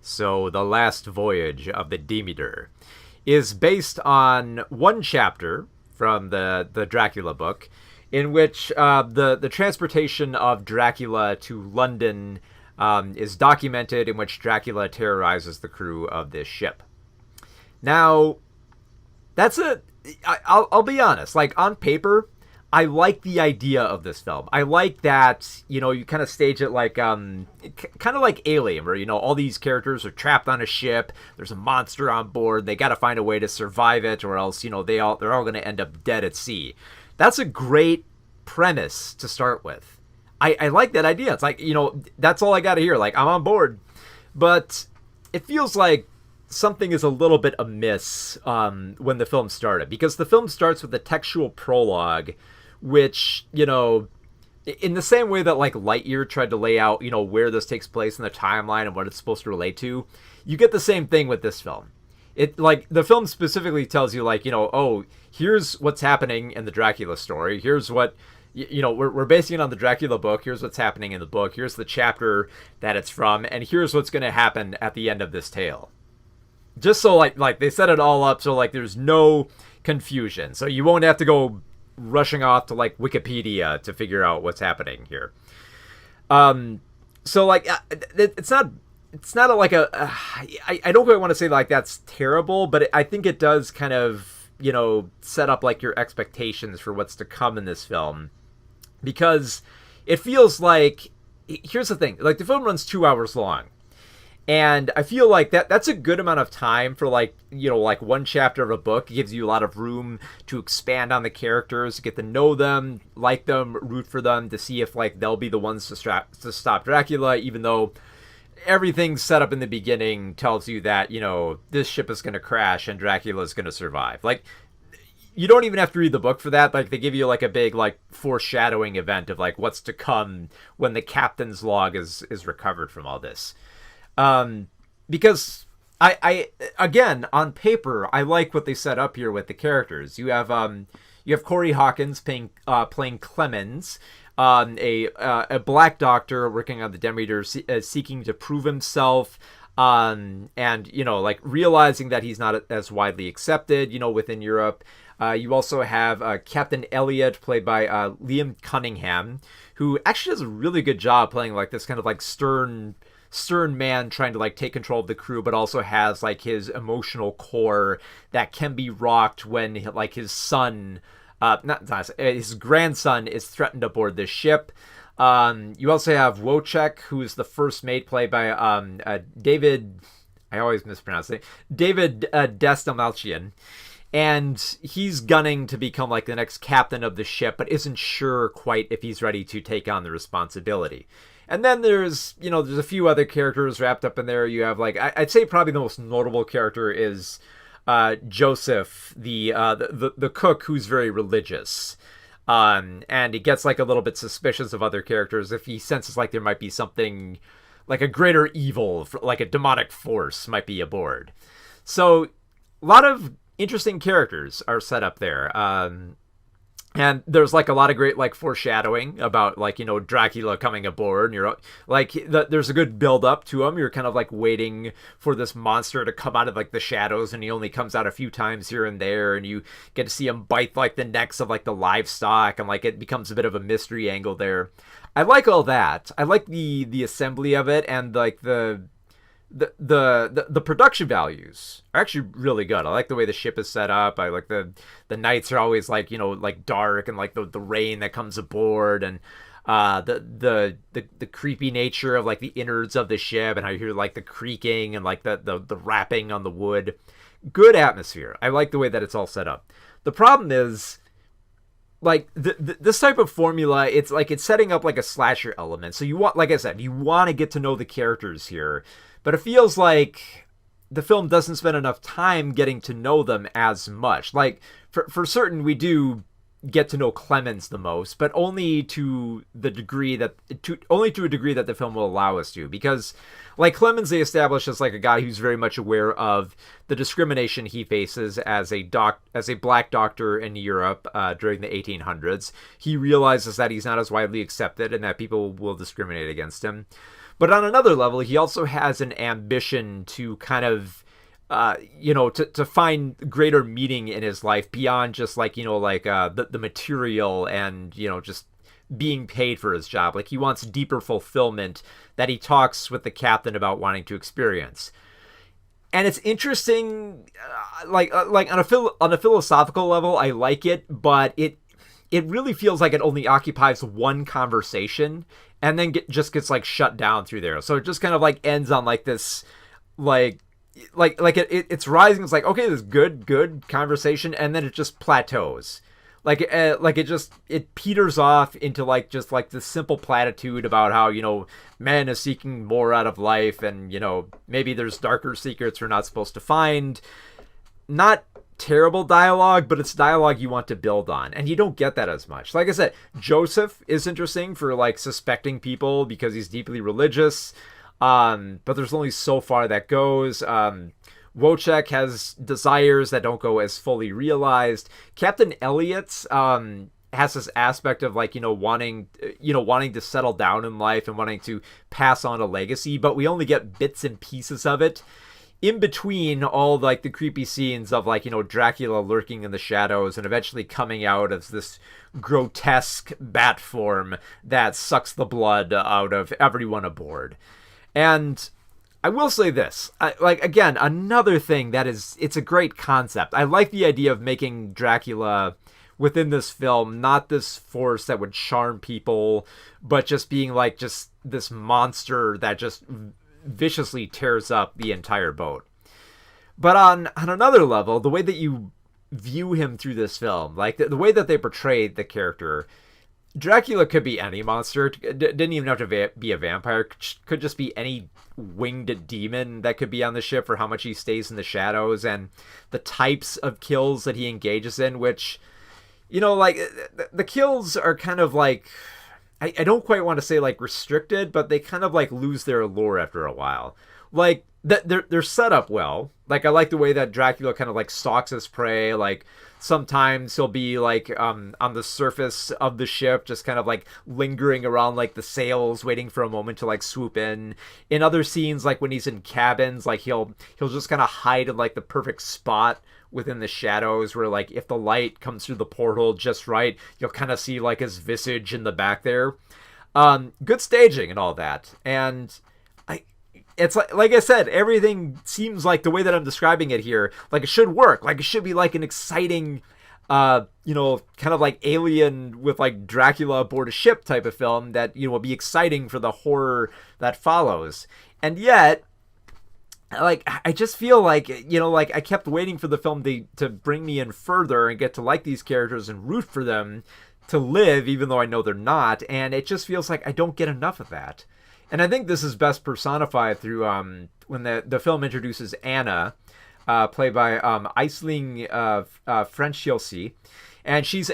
So, The Last Voyage of the Demeter is based on one chapter from the Dracula book, in which the transportation of Dracula to London is documented, in which Dracula terrorizes the crew of this ship. Now, I'll be honest, like, on paper, I like the idea of this film. I like that, you kind of stage it like, kind of like Alien, where, all these characters are trapped on a ship, there's a monster on board, they gotta find a way to survive it, or else, they're all gonna end up dead at sea. That's a great premise to start with. I like that idea. It's like, that's all I gotta hear. Like, I'm on board. But it feels like something is a little bit amiss when the film started, because the film starts with a textual prologue, which, in the same way that, like, Lightyear tried to lay out, where this takes place in the timeline and what it's supposed to relate to, you get the same thing with this film. It, like, the film specifically tells you, like, oh, here's what's happening in the Dracula story. Here's what, we're basing it on the Dracula book. Here's what's happening in the book. Here's the chapter that it's from. And here's what's going to happen at the end of this tale. Just so, like they set it all up so, like, there's no confusion. So you won't have to go rushing off to, like, Wikipedia to figure out what's happening here. So, like, it's not I don't quite want to say, like, that's terrible, but I think it does kind of, set up, like, your expectations for what's to come in this film. Because it feels like, here's the thing, like, the film runs 2 hours long. And I feel like that's a good amount of time for, like, like one chapter of a book. It gives you a lot of room to expand on the characters, to get to know them, like them, root for them, to see if, like, they'll be the ones to stop Dracula, even though everything set up in the beginning tells you that, this ship is going to crash and Dracula is going to survive. Like, you don't even have to read the book for that. Like, they give you, like, a big, like, foreshadowing event of, like, what's to come when the captain's log is recovered from all this. Because I again, on paper, I like what they set up here with the characters. You have Corey Hawkins playing Clemens, a black doctor working on the Demeter, seeking to prove himself, and, like, realizing that he's not as widely accepted, within Europe. You also have Captain Elliot, played by Liam Cunningham, who actually does a really good job playing, like, this kind of, like, stern man trying to, like, take control of the crew, but also has, like, his emotional core that can be rocked when, like, his son, his grandson is threatened aboard this ship. You also have Wojciech, who's the first mate, played by David, I always mispronounce it, David Dastmalchian. And he's gunning to become, like, the next captain of the ship, but isn't sure quite if he's ready to take on the responsibility. And then there's a few other characters wrapped up in there. You have, like, I'd say probably the most notable character is Joseph, the cook, who's very religious. And he gets, like, a little bit suspicious of other characters if he senses, like, there might be something, like, a greater evil, like a demonic force might be aboard. So a lot of interesting characters are set up there. And there's, like, a lot of great, like, foreshadowing about, like, Dracula coming aboard. And you're, like, there's a good build up to him. You're kind of, like, waiting for this monster to come out of, like, the shadows, and he only comes out a few times here and there. And you get to see him bite, like, the necks of, like, the livestock, and, like, it becomes a bit of a mystery angle there. I like all that. I like the assembly of it, and, like, the production values are actually really good. I like the way the ship is set up. I like the nights are always, like, like, dark, and, like, the rain that comes aboard, and the creepy nature of, like, the innards of the ship, and how you hear, like, the creaking and, like, the rapping on the wood. Good atmosphere. I like the way that it's all set up. The problem is, like, this type of formula, it's like it's setting up, like, a slasher element. So you want, like I said, you want to get to know the characters here. But it feels like the film doesn't spend enough time getting to know them as much. Like, for certain, we do get to know Clemens the most, but only to a degree that the film will allow us to. Because, like, Clemens, they establish as, like, a guy who's very much aware of the discrimination he faces as a black doctor in Europe during the 1800s. He realizes that he's not as widely accepted and that people will discriminate against him. But on another level, he also has an ambition to kind of to find greater meaning in his life beyond just like, the material and, just being paid for his job. Like he wants deeper fulfillment that he talks with the captain about wanting to experience. And it's interesting, like on a philosophical level, I like it, but it really feels like it only occupies one conversation and then just gets like shut down through there. So it just kind of like ends on like this, it's rising. It's like, okay, this good conversation, and then it just plateaus. It peters off into like just like this simple platitude about how, man is seeking more out of life, and maybe there's darker secrets we're not supposed to find. Not terrible dialogue, but it's dialogue you want to build on, and you don't get that as much. Like I said, Joseph is interesting for like suspecting people because he's deeply religious, but there's only so far that goes. Wojciech has desires that don't go as fully realized. Captain Elliot has this aspect of like, wanting to settle down in life and wanting to pass on a legacy, but we only get bits and pieces of it in between all like the creepy scenes of like, Dracula lurking in the shadows and eventually coming out as this grotesque bat form that sucks the blood out of everyone aboard. And I will say this, again, another thing that it's a great concept. I like the idea of making Dracula within this film not this force that would charm people, but just being like just this monster that just viciously tears up the entire boat. But on another level, the way that you view him through this film, like the way that they portrayed the character, Dracula could be any monster. Didn't even have to be a vampire. Could just be any winged demon that could be on the ship for how much he stays in the shadows and the types of kills that he engages in, which, the kills are kind of like, I don't quite want to say like restricted, but they kind of like lose their allure after a while. Like they're set up well. Like I like the way that Dracula kind of like stalks his prey. Like sometimes he'll be like on the surface of the ship, just kind of like lingering around like the sails, waiting for a moment to like swoop in. In other scenes, like when he's in cabins, like he'll just kind of hide in like the perfect spot within the shadows where like if the light comes through the portal just right, you'll kind of see like his visage in the back there. Good staging and all that. And it's like I said, everything seems like the way that I'm describing it here, like it should work. Like it should be like an exciting, kind of like Alien with like Dracula aboard a ship type of film that, will be exciting for the horror that follows. And yet, like, I just feel like, like I kept waiting for the film to bring me in further and get to like these characters and root for them to live, even though I know they're not. And it just feels like I don't get enough of that. And I think this is best personified through when the film introduces Anna, played by Aisling Franciossi, and she's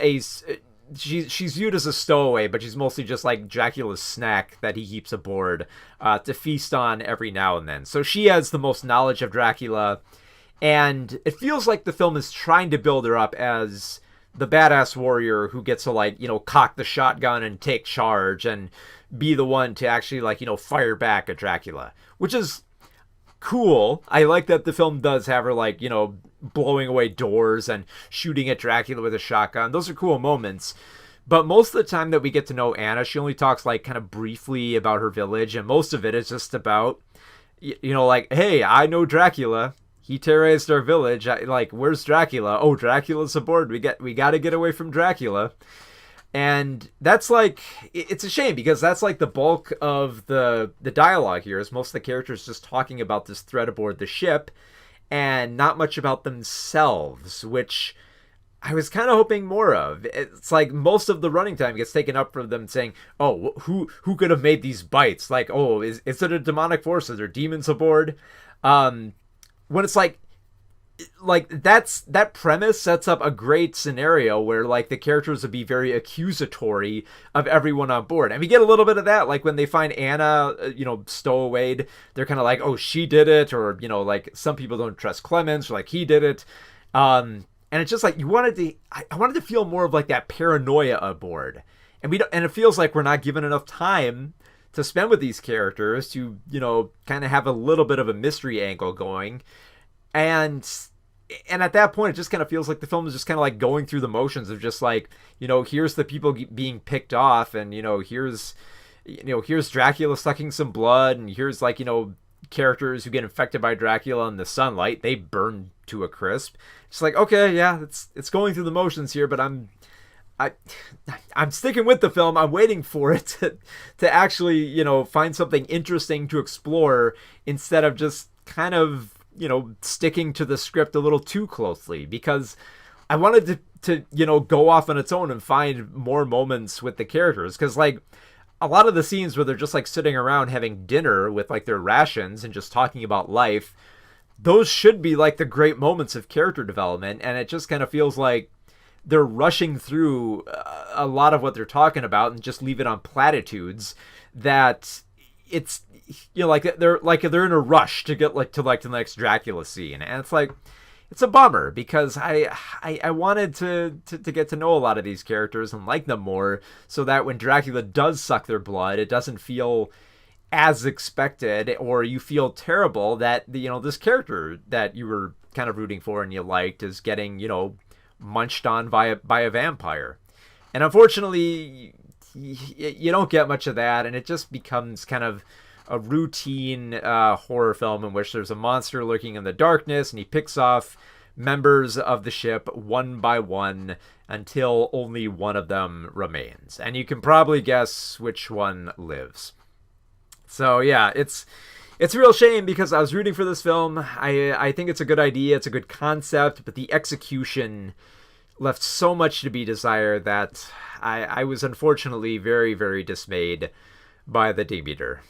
viewed as a stowaway, but she's mostly just like Dracula's snack that he keeps aboard to feast on every now and then. So she has the most knowledge of Dracula, and it feels like the film is trying to build her up as the badass warrior who gets to like, cock the shotgun and take charge and be the one to actually like, fire back at Dracula, which is cool. I like that the film does have her like, blowing away doors and shooting at Dracula with a shotgun. Those are cool moments. But most of the time that we get to know Anna, she only talks like kind of briefly about her village, and most of it is just about, like, hey, I know Dracula. He terrorized our village. Where's Dracula? Oh, Dracula's aboard. We got to get away from Dracula. And that's like, it's a shame because that's like the bulk of the dialogue here is most of the characters just talking about this threat aboard the ship and not much about themselves, which I was kind of hoping more of. It's like most of the running time gets taken up for them saying, oh, who could have made these bites? Like, oh, is it a demonic force? Are there demons aboard? When it's like that premise sets up a great scenario where like the characters would be very accusatory of everyone on board, and we get a little bit of that like when they find Anna stowawayed. They're kind of like, oh, she did it, or like some people don't trust Clemens, or like he did it, and it's just like I wanted to feel more of like that paranoia aboard, and it feels like we're not given enough time to spend with these characters, to, kind of have a little bit of a mystery angle going. And at that point, it just kind of feels like the film is just kind of like going through the motions of just like, here's the people being picked off, and here's Dracula sucking some blood, and here's like, characters who get infected by Dracula in the sunlight, they burn to a crisp. It's like, okay, yeah, it's going through the motions here, but I'm sticking with the film. I'm waiting for it to actually, find something interesting to explore, instead of just kind of, sticking to the script a little too closely, because I wanted to go off on its own and find more moments with the characters. Because, like, a lot of the scenes where they're just, like, sitting around having dinner with, like, their rations and just talking about life, those should be, like, the great moments of character development. And it just kind of feels like they're rushing through a lot of what they're talking about and just leave it on platitudes, that it's, like they're in a rush to get to the next Dracula scene. And it's like, it's a bummer, because I wanted to get to know a lot of these characters and like them more, so that when Dracula does suck their blood, it doesn't feel as expected, or you feel terrible that this character that you were kind of rooting for and you liked is getting munched on by a vampire. And unfortunately, you don't get much of that, and it just becomes kind of a routine horror film in which there's a monster lurking in the darkness, and he picks off members of the ship one by one until only one of them remains. And you can probably guess which one lives. So yeah, it's a real shame, because I was rooting for this film. I think it's a good idea, it's a good concept, but the execution left so much to be desired that I was unfortunately very, very dismayed by the Demeter.